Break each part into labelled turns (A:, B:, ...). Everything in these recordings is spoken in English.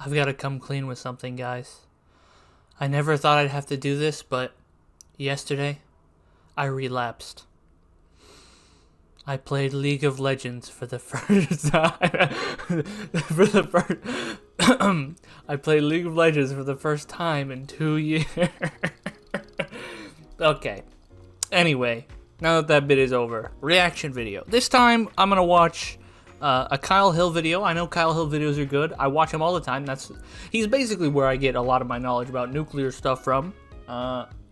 A: I've got to come clean with something, guys. I never thought I'd have to do this, but yesterday, I relapsed. I played League of Legends for the first time. I played League of Legends for the first time in 2 years. Okay. Anyway, now that bit is over, reaction video. This time, I'm gonna watch a Kyle Hill video. I know Kyle Hill videos are good. I watch him all the time. He's basically where I get a lot of my knowledge about nuclear stuff from.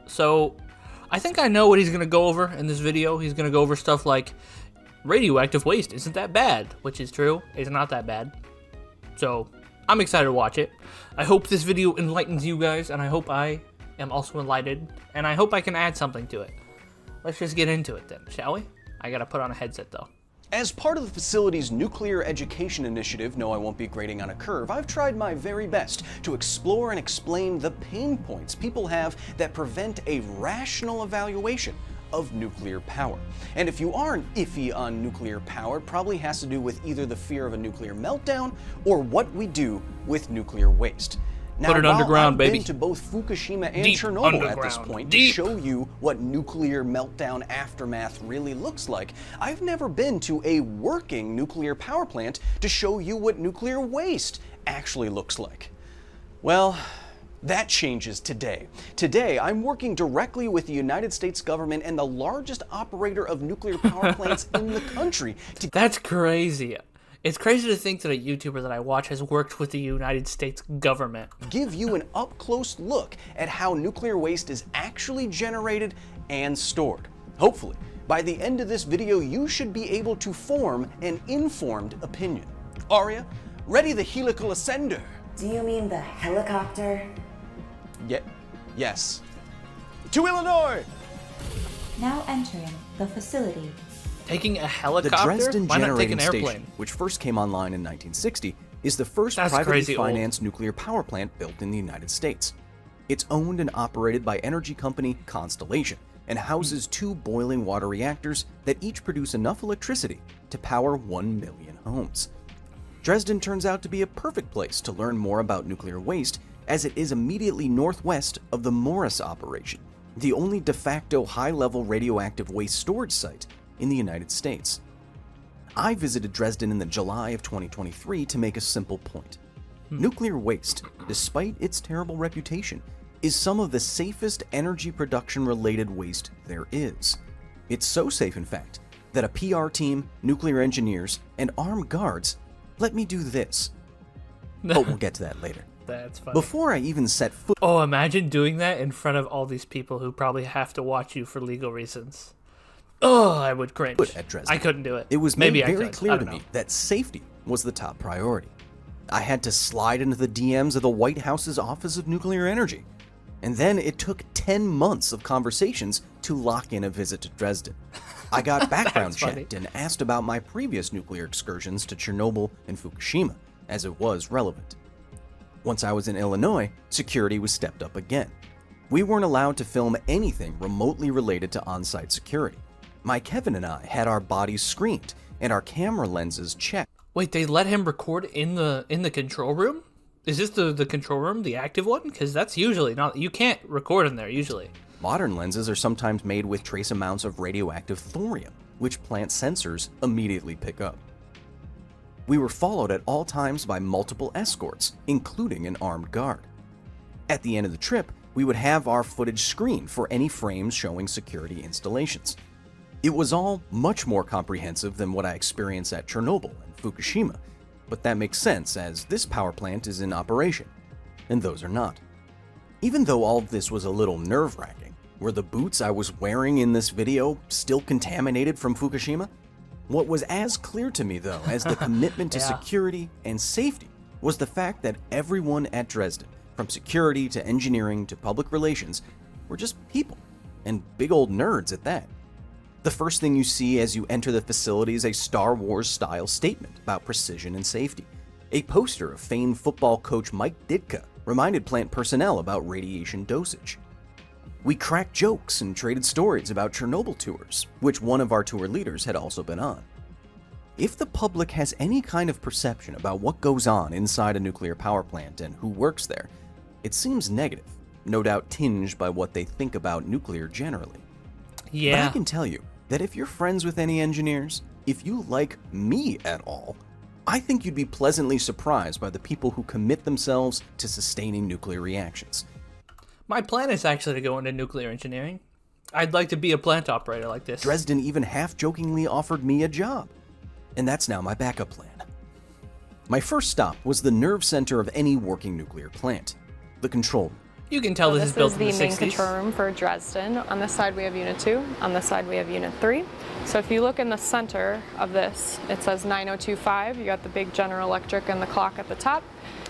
A: So I think I know what he's gonna go over in this video. He's gonna go over stuff like radioactive waste isn't that bad, which is true. It's not that bad. So I'm excited to watch it. I hope this video enlightens you guys, and I hope I am also enlightened, and I hope I can add something to it. Let's just get into it then, shall we? I gotta put on a headset though.
B: As part of the facility's nuclear education initiative, No, I Won't Be Grading on a Curve, I've tried my very best to explore and explain the pain points people have that prevent a rational evaluation of nuclear power. And if you aren't iffy on nuclear power, it probably has to do with either the fear of a nuclear meltdown or what we do with nuclear waste. Now,
A: Put it underground,
B: I've
A: baby.
B: been to both Fukushima and
A: Deep
B: Chernobyl at this
A: underground.
B: point
A: Deep.
B: to show you what nuclear meltdown aftermath really looks like. I've never been to a working nuclear power plant to show you what nuclear waste actually looks like. Well, that changes today. Today, I'm working directly with the United States government and the largest operator of nuclear power plants in the country to
A: That's crazy. It's crazy to think that a YouTuber that I watch has worked with the United States government.
B: give you an up-close look at how nuclear waste is actually generated and stored. Hopefully, by the end of this video, you should be able to form an informed opinion. Arya, ready the helical ascender.
C: Do you mean the helicopter?
B: Yes. To Illinois!
C: Now entering the facility.
A: Taking a
D: The
A: helicopter?
D: Dresden
A: Why not take
D: Generating
A: an airplane?
D: Station, which first came online in 1960, is the first
A: That's
D: privately
A: crazy old.
D: financed nuclear power plant built in the United States. It's owned and operated by energy company Constellation and houses 2 boiling water reactors that each produce enough electricity to power 1 million homes. Dresden turns out to be a perfect place to learn more about nuclear waste, as it is immediately northwest of the Morris operation, the only de facto high-level radioactive waste storage site in the United States. I visited Dresden in the July of 2023 to make a simple point. Nuclear waste, despite its terrible reputation, is some of the safest energy production-related waste there is. It's so safe, in fact, that a PR team, nuclear engineers, and armed guards let me do this. But we'll get to that later.
A: That's funny.
D: Before I even set foot
A: Oh, imagine doing that in front of all these people who probably have to watch you for legal reasons. Oh, I would cringe.
D: at Dresden,
A: I couldn't do it.
D: it was
A: Maybe
D: made very
A: I could.
D: clear
A: I
D: to
A: don't
D: me
A: know.
D: that safety was the top priority. I had to slide into the DMs of the White House's Office of Nuclear Energy. And then it took 10 months of conversations to lock in a visit to Dresden. I got background
A: That's funny.
D: checked and asked about my previous nuclear excursions to Chernobyl and Fukushima, as it was relevant. Once I was in Illinois, security was stepped up again. We weren't allowed to film anything remotely related to on-site security. My Kevin and I had our bodies screened and our camera lenses checked.
A: Wait, they let him record in the control room? Is this the control room, the active one? Because that's usually not. You can't record in there usually.
D: Modern lenses are sometimes made with trace amounts of radioactive thorium, which plant sensors immediately pick up. We were followed at all times by multiple escorts, including an armed guard. At the end of the trip, we would have our footage screened for any frames showing security installations. It was all much more comprehensive than what I experienced at Chernobyl and Fukushima, but that makes sense as this power plant is in operation, and those are not. Even though all of this was a little nerve-wracking, were the boots I was wearing in this video still contaminated from Fukushima? What was as clear to me, though, as the commitment to
A: Yeah.
D: security and safety was the fact that everyone at Dresden, from security to engineering to public relations, were just people, and big old nerds at that. The first thing you see as you enter the facility is a Star Wars-style statement about precision and safety. A poster of famed football coach Mike Ditka reminded plant personnel about radiation dosage. We cracked jokes and traded stories about Chernobyl tours, which one of our tour leaders had also been on. If the public has any kind of perception about what goes on inside a nuclear power plant and who works there, it seems negative, no doubt tinged by what they think about nuclear generally.
A: Yeah.
D: But I can tell you that if you're friends with any engineers, if you like me at all, I think you'd be pleasantly surprised by the people who commit themselves to sustaining nuclear reactions.
A: My plan is actually to go into nuclear engineering. I'd like to be a plant operator like this.
D: Dresden even half-jokingly offered me a job. And that's now my backup plan. My first stop was the nerve center of any working nuclear plant, the control room.
A: You can tell this is built in the 60s.
E: This is the main control room for Dresden. On this side we have Unit 2, on this side we have Unit 3. So if you look in the center of this, it says 9025. You got the big General Electric and the clock at the top.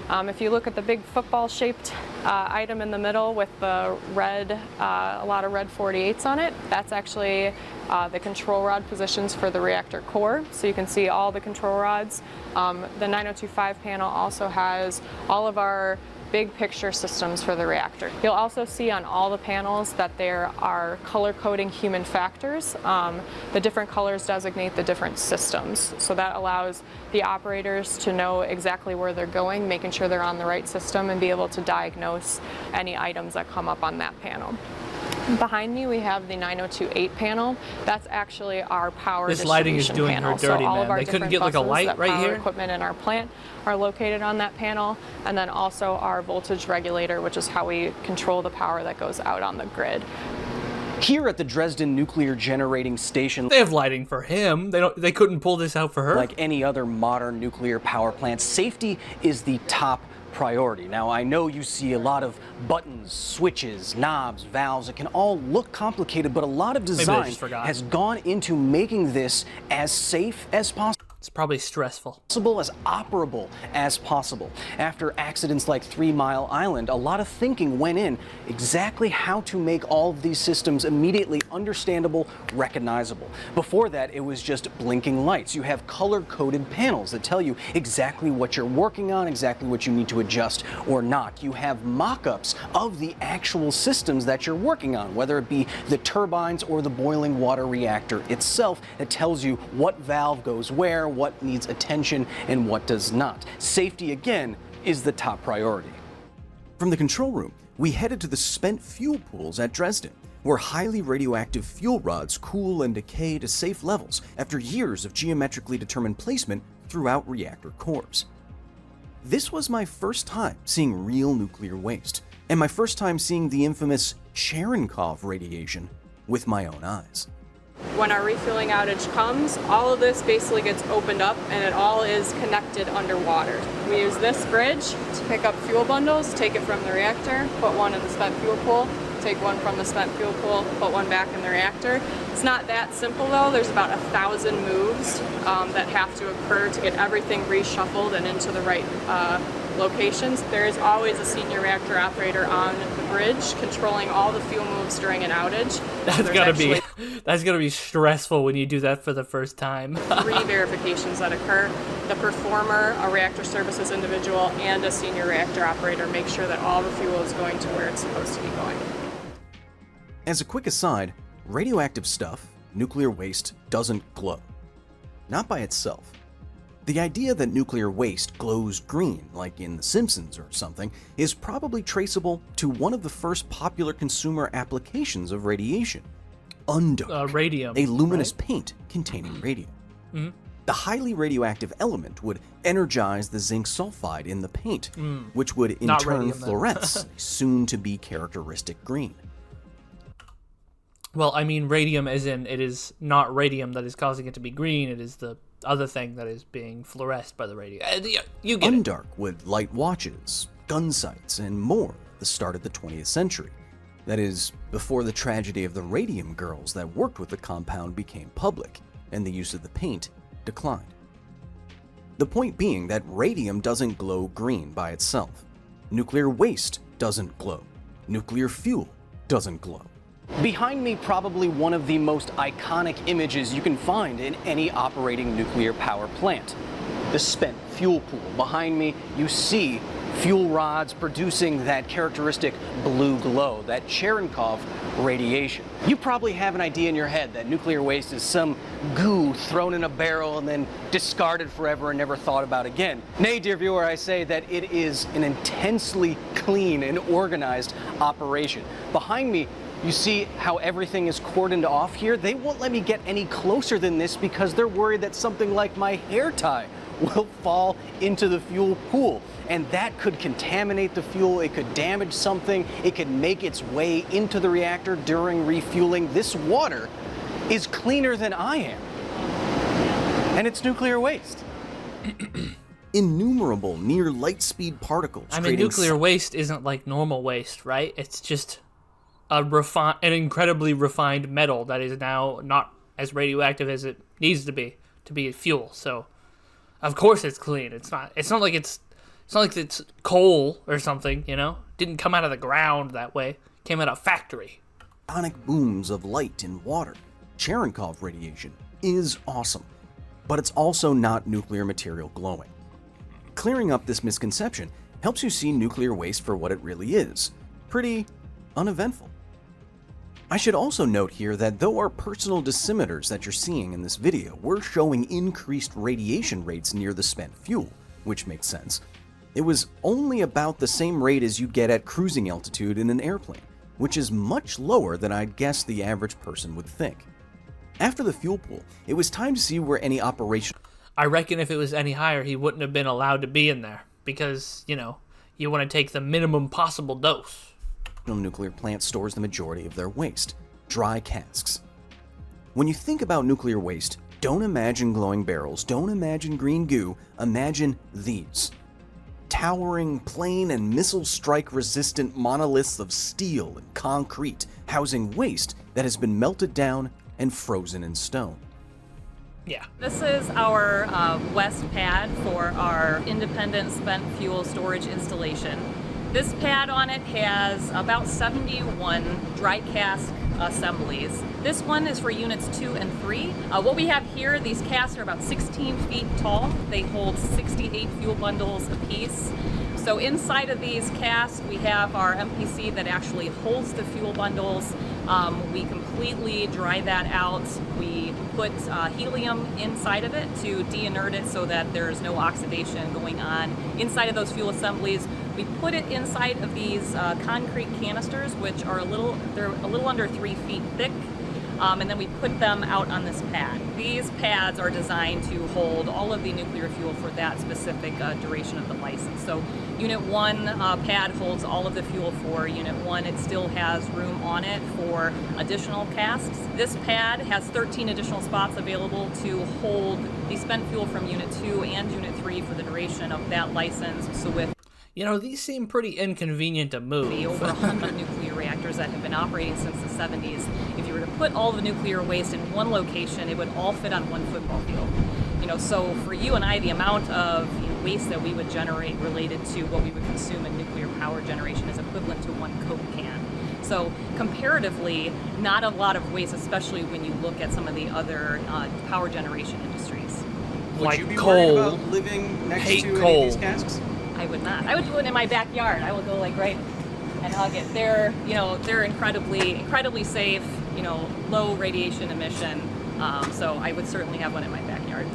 E: If you look at the big football-shaped item in the middle with the red, a lot of red 48s on it, that's actually the control rod positions for the reactor core. So you can see all the control rods. The 9025 panel also has all of our big picture systems for the reactor. You'll also see on all the panels that there are color coding human factors. The different colors designate the different systems. So that allows the operators to know exactly where they're going, making sure they're on the right system and be able to diagnose any items that come up on that panel. Behind me we have the 9028 panel. That's actually our power
A: This lighting is
E: distribution
A: doing her
E: panel.
A: dirty,
E: so all
A: man.
E: of our
A: They couldn't
E: different
A: get like a
E: buses
A: light
E: that
A: right
E: power
A: here?
E: equipment in our plant are located on that panel, and then also our voltage regulator, which is how we control the power that goes out on the grid.
B: Here at the Dresden Nuclear Generating Station,
A: They have lighting for him. They couldn't pull this out for her.
B: like any other modern nuclear power plant, safety is the top priority. Now, I know you see a lot of buttons, switches, knobs, valves. It can all look complicated, but a lot of design
A: just forgot.
B: has gone into making this as safe as possible.
A: It's probably stressful.
B: As operable as possible. After accidents like 3 Mile Island, a lot of thinking went in exactly how to make all of these systems immediately understandable, recognizable. Before that, it was just blinking lights. You have color-coded panels that tell you exactly what you're working on, exactly what you need to adjust or not. You have mock-ups of the actual systems that you're working on, whether it be the turbines or the boiling water reactor itself, that tells you what valve goes where, what needs attention and what does not. Safety, again, is the top priority.
D: From the control room, we headed to the spent fuel pools at Dresden, where highly radioactive fuel rods cool and decay to safe levels after years of geometrically determined placement throughout reactor cores. This was my first time seeing real nuclear waste, and my first time seeing the infamous Cherenkov radiation with my own eyes.
E: When our refueling outage comes, all of this basically gets opened up and it all is connected underwater. We use this bridge to pick up fuel bundles, take it from the reactor, put one in the spent fuel pool, take one from the spent fuel pool, put one back in the reactor. It's not that simple though. There's about 1,000 moves that have to occur to get everything reshuffled and into the right locations. There is always a senior reactor operator on the bridge controlling all the fuel moves during an outage.
A: That's gotta be stressful when you do that for the first time.
E: 3 verifications that occur. The performer, a reactor services individual, and a senior reactor operator make sure that all the fuel is going to where it's supposed to be going.
D: As a quick aside, radioactive stuff, nuclear waste, doesn't glow. Not by itself. The idea that nuclear waste glows green, like in The Simpsons or something, is probably traceable to one of the first popular consumer applications of radiation. Undark,
A: Radium,
D: a luminous
A: right?
D: paint containing radium.
A: Mm-hmm.
D: The highly radioactive element would energize the zinc sulfide in the paint, which would in
A: Not
D: turn
A: radium, then.
D: fluoresce a soon-to-be characteristic green.
A: Well, I mean radium as in it is not radium that is causing it to be green, it is the other thing that is being fluoresced by the radium. You get it.
D: Undark would light watches, gun sights, and more at the start of the 20th century. That is, before the tragedy of the radium girls that worked with the compound became public, and the use of the paint declined. The point being that radium doesn't glow green by itself. Nuclear waste doesn't glow. Nuclear fuel doesn't glow.
B: Behind me, probably one of the most iconic images you can find in any operating nuclear power plant. The spent fuel pool. Behind me, you see fuel rods producing that characteristic blue glow, that Cherenkov radiation. You probably have an idea in your head that nuclear waste is some goo thrown in a barrel and then discarded forever and never thought about again. Nay, dear viewer, I say that it is an intensely clean and organized operation. Behind me, you see how everything is cordoned off here? They won't let me get any closer than this because they're worried that something like my hair tie will fall into the fuel pool. And that could contaminate the fuel, it could damage something, it could make its way into the reactor during refueling. This water is cleaner than I am. And it's nuclear waste.
D: Innumerable near light speed particles.
A: I mean, nuclear waste isn't like normal waste, right? It's just an incredibly refined metal that is now not as radioactive as it needs to be fuel. So, of course, it's clean. It's not like it's coal or something. You know, didn't come out of the ground that way. Came out of a factory.
D: Sonic booms of light and water. Cherenkov radiation is awesome, but it's also not nuclear material glowing. Clearing up this misconception helps you see nuclear waste for what it really is. Pretty uneventful. I should also note here that though our personal dosimeters that you're seeing in this video were showing increased radiation rates near the spent fuel, which makes sense, it was only about the same rate as you'd get at cruising altitude in an airplane, which is much lower than I'd guess the average person would think. After the fuel pool, it was time to see where any operational...
A: I reckon if it was any higher, he wouldn't have been allowed to be in there because, you know, you want to take the minimum possible dose.
D: Nuclear plant stores the majority of their waste, dry casks. When you think about nuclear waste, don't imagine glowing barrels, don't imagine green goo, imagine these. Towering plane and missile strike resistant monoliths of steel and concrete, housing waste that has been melted down and frozen in stone.
A: Yeah.
F: This is our west pad for our independent spent fuel storage installation. This pad on it has about 71 dry cask assemblies. This one is for units 2 and 3. What we have here, these casks are about 16 feet tall. They hold 68 fuel bundles apiece. So inside of these casks, we have our MPC that actually holds the fuel bundles. We completely dry that out. We put helium inside of it to de-inert it so that there's no oxidation going on inside of those fuel assemblies. We put it inside of these concrete canisters, which are they're a little under 3 feet thick. And then we put them out on this pad. These pads are designed to hold all of the nuclear fuel for that specific duration of the license. So Unit 1 pad holds all of the fuel for Unit 1. It still has room on it for additional casks. This pad has 13 additional spots available to hold the spent fuel from Unit 2 and Unit 3 for the duration of that license. So with
A: You know, these seem pretty inconvenient to move.
F: over 100 nuclear reactors that have been operating since the 70s. If you were to put all the nuclear waste in one location, it would all fit on one football field. You know, so for you and I, the amount of waste that we would generate related to what we would consume in nuclear power generation is equivalent to one Coke can. So comparatively, not a lot of waste, especially when you look at some of the other power generation industries.
B: Would
A: Like
B: you be
A: coal.
B: worried about living next
A: Hate
B: to any
A: coal.
B: of these casks?
F: I would not. I would do it in my backyard. I would go like right and hug it. They're incredibly safe. Low radiation emission. So I would certainly have one in my backyard.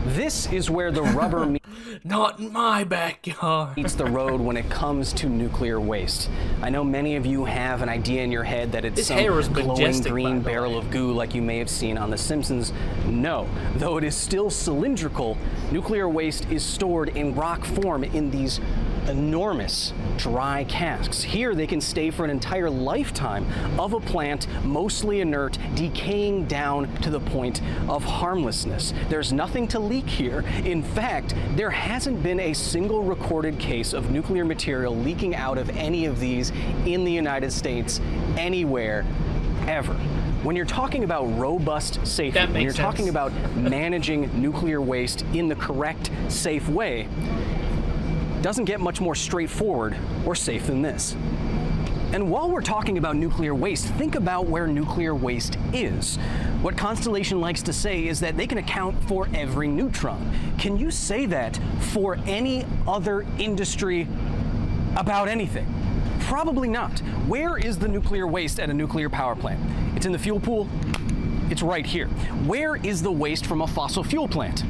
B: This is where the rubber
A: Not in my backyard.
B: meets the road when it comes to nuclear waste. I know many of you have an idea in your head that it's
A: His
B: some
A: hair is
B: glowing
A: majestic, by
B: green
A: the
B: barrel
A: way.
B: of goo like you may have seen on The Simpsons. No, though it is still cylindrical, nuclear waste is stored in rock form in these enormous dry casks. Here they can stay for an entire lifetime of a plant, mostly inert, decaying down to the point of harmlessness. There's nothing to leak here. In fact, there hasn't been a single recorded case of nuclear material leaking out of any of these in the United States anywhere, ever. When you're talking about robust safety,
A: That
B: when you're
A: makes
B: talking
A: sense.
B: about managing nuclear waste in the correct, safe way, doesn't get much more straightforward or safe than this. And while we're talking about nuclear waste, think about where nuclear waste is. What Constellation likes to say is that they can account for every neutron. Can you say that for any other industry about anything? Probably not. Where is the nuclear waste at a nuclear power plant? It's in the fuel pool. It's right here. Where is the waste from a fossil fuel plant?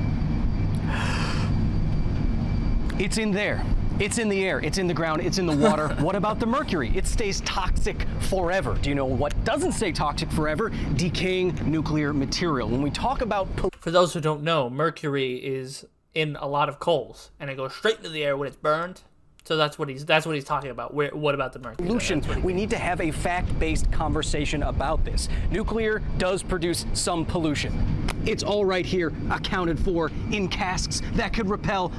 B: It's in there. It's in the air, it's in the ground, it's in the water. What about the mercury? It stays toxic forever. Do you know what doesn't stay toxic forever? Decaying nuclear material. When we talk about
A: For those who don't know, mercury is in a lot of coals, and it goes straight into the air when it's burned. So that's what he's talking about. What about the mercury?
B: pollution, we need to have a fact-based conversation about this. Nuclear does produce some pollution. It's all right here, accounted for in casks that could repel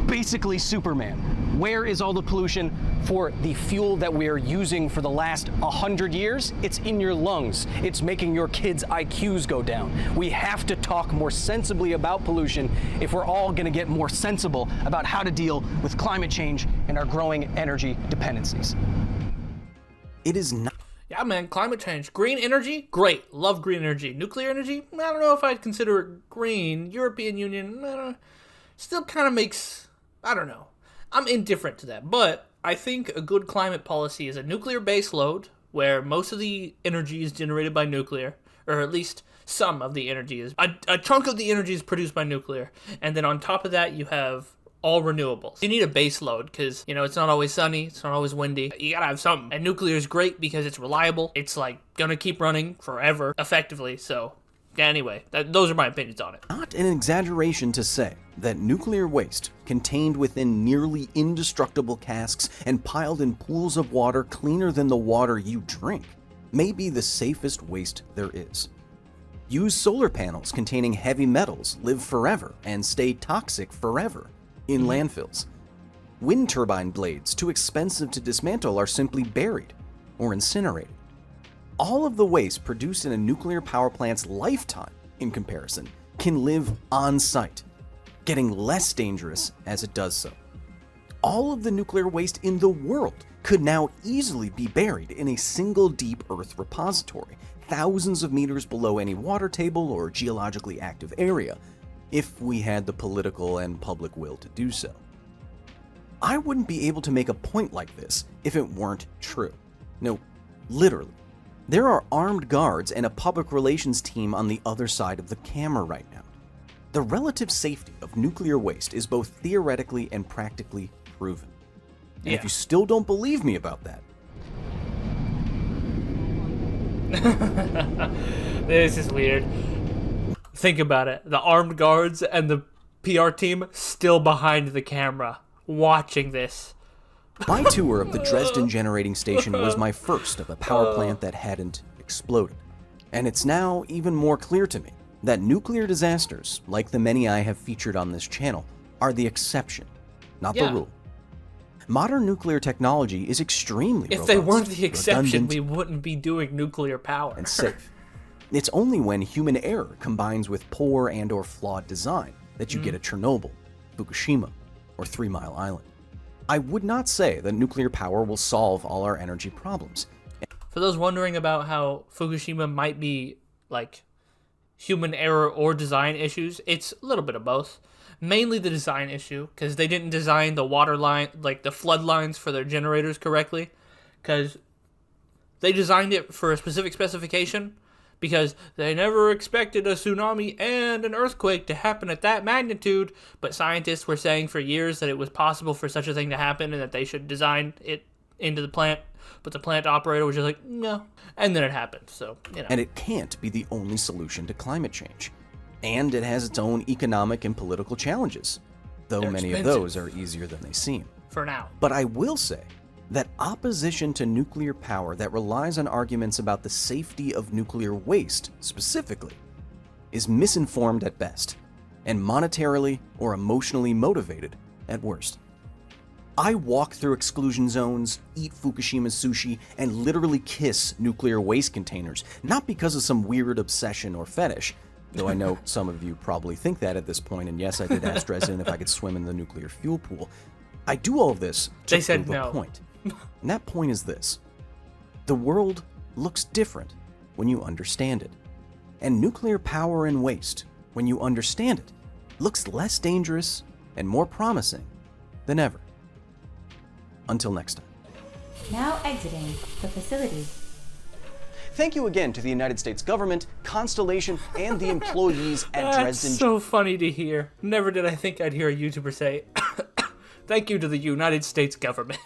B: basically Superman. Where is all the pollution for the fuel that we are using for the last 100 years? It's in your lungs. It's making your kids' IQs go down. We have to talk more sensibly about pollution if we're all going to get more sensible about how to deal with climate change and our growing energy dependencies.
D: It is not.
A: Yeah, man, climate change. Green energy? Great. Love green energy. Nuclear energy? I don't know if I'd consider it green. European Union, I don't know. Still kind of makes... I don't know. I'm indifferent to that, but I think a good climate policy is a nuclear base load where most of the energy is generated by nuclear, or at least some of the energy is. A chunk of the energy is produced by nuclear, and then on top of that you have all renewables. You need a base load because, you know, it's not always sunny, it's not always windy. You gotta have something. And nuclear is great because it's reliable. It's like gonna keep running forever, effectively, so... Yeah, anyway, those are my opinions on it.
D: Not an exaggeration to say that nuclear waste, contained within nearly indestructible casks and piled in pools of water cleaner than the water you drink, may be the safest waste there is. Used solar panels containing heavy metals live forever and stay toxic forever in landfills. Wind turbine blades, too expensive to dismantle, are simply buried or incinerated. All of the waste produced in a nuclear power plant's lifetime, in comparison, can live on site, getting less dangerous as it does so. All of the nuclear waste in the world could now easily be buried in a single deep Earth repository, thousands of meters below any water table or geologically active area, if we had the political and public will to do so. I wouldn't be able to make a point like this if it weren't true. No, literally. There are armed guards and a public relations team on the other side of the camera right now. The relative safety of nuclear waste is both theoretically and practically proven. And if you still don't believe me about that,
A: This is weird. Think about it. The armed guards and the PR team still behind the camera, watching this.
D: my tour of the Dresden generating station was my first of a power plant that hadn't exploded. And it's now even more clear to me that nuclear disasters, like the many I have featured on this channel, are the exception, not the rule. Modern nuclear technology is extremely robust,
A: If they weren't the exception,
D: redundant,
A: we wouldn't be doing nuclear power.
D: and safe. It's only when human error combines with poor and/or flawed design that you get a Chernobyl, Fukushima, or 3 Mile Island. I would not say that nuclear power will solve all our energy problems.
A: For those wondering about how Fukushima might be, like, human error or design issues, it's a little bit of both. Mainly the design issue, because they didn't design the water line, like the flood lines for their generators correctly, because they designed it for a specific specification, because they never expected a tsunami and an earthquake to happen at that magnitude, but scientists were saying for years that it was possible for such a thing to happen and that they should design it into the plant, but the plant operator was just like, no, and then it happened, so, you know.
D: And it can't be the only solution to climate change. And it has its own economic and political challenges, though
A: They're
D: many
A: expensive.
D: of those are easier than they seem.
A: For now.
D: But I will say that opposition to nuclear power that relies on arguments about the safety of nuclear waste, specifically, is misinformed at best, and monetarily or emotionally motivated at worst. I walk through exclusion zones, eat Fukushima sushi, and literally kiss nuclear waste containers, not because of some weird obsession or fetish, though I know some of you probably think that at this point, and yes, I did ask Dresden if I could swim in the nuclear fuel pool. I do all of this to
A: They said
D: prove
A: no.
D: a point. And that point is this. The world looks different when you understand it. And nuclear power and waste, when you understand it, looks less dangerous and more promising than ever. Until next time.
C: Now exiting the facility.
B: Thank you again to the United States government, Constellation, and the employees at
A: That's
B: Dresden.
A: so funny to hear. Never did I think I'd hear a YouTuber say, thank you to the United States government.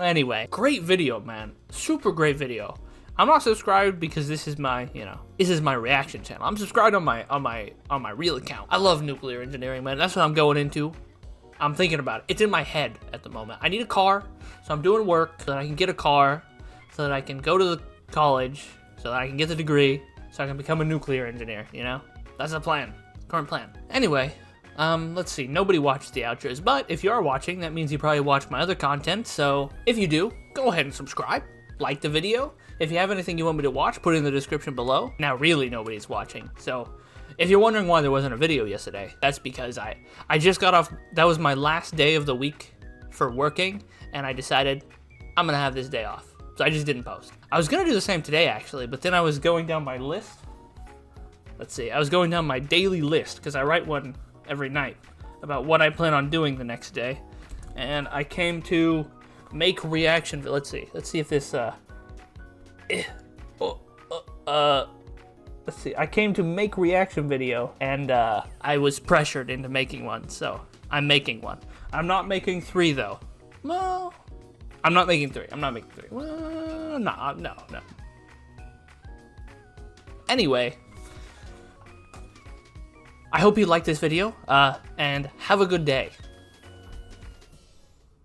A: Anyway, great video, man. Super great video. I'm not subscribed because this is my, this is my reaction channel. I'm subscribed on my real account. I love nuclear engineering, man. That's what I'm going into. I'm thinking about it. It's in my head at the moment. I need a car, so I'm doing work so that I can get a car, so that I can go to the college, so that I can get the degree, so I can become a nuclear engineer, That's the plan. Current plan. Anyway, let's see. Nobody watched the outros, but if you are watching, that means you probably watch my other content, so if you do, go ahead and subscribe. Like the video. If you have anything you want me to watch, put it in the description below. Now, really, nobody's watching, so if you're wondering why there wasn't a video yesterday, that's because I just got off. That was my last day of the week for working, and I decided I'm gonna have this day off. So I just didn't post. I was gonna do the same today actually, but then I was going down my list. Let's see, I was going down my daily list because I write one every night about what I plan on doing the next day, and I came to make reaction. Let's see if this. Let's see. I came to make reaction video, and I was pressured into making one, so I'm making one. I'm not making 3 though. Well, I'm not making 3. Well, no. Anyway, I hope you liked this video, and have a good day.